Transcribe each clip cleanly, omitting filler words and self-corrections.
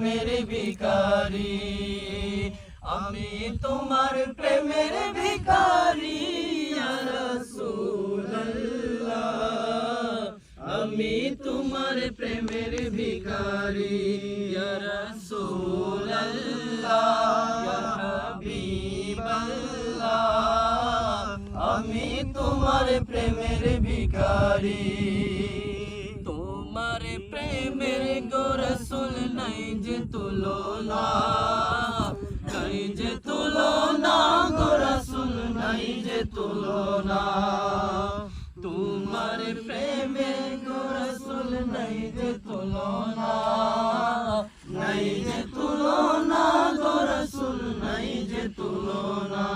প্রেমের ভিখারি, আমি তোমার প্রেমের ভিখারি ইয়া রাসূলুল্লাহ, আমি তোমার প্রেমের ভিখারি ইয়া রাসূলুল্লাহ, ইয়া হাবিবাল্লাহ, আমি তোমার প্রেমের ভিখারি। তোমার প্রেমের গো রাসূল নাই যে তুলনা, নাই যে তুলনা গো রাসূল নাই যে তুলনা, তোমার প্রেমে গো রাসূল নাই যে তুলনা, নাই যে তুলনা গো রাসূল নাই যে তুলনা।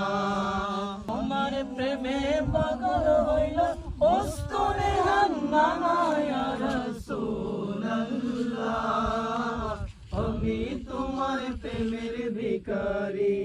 তোমার প্রেমে পাগল হইল ওস্তনে হান্নানা ইয়া রাসূলুল্লাহ, আমি তোমার প্রেমের ভিখারি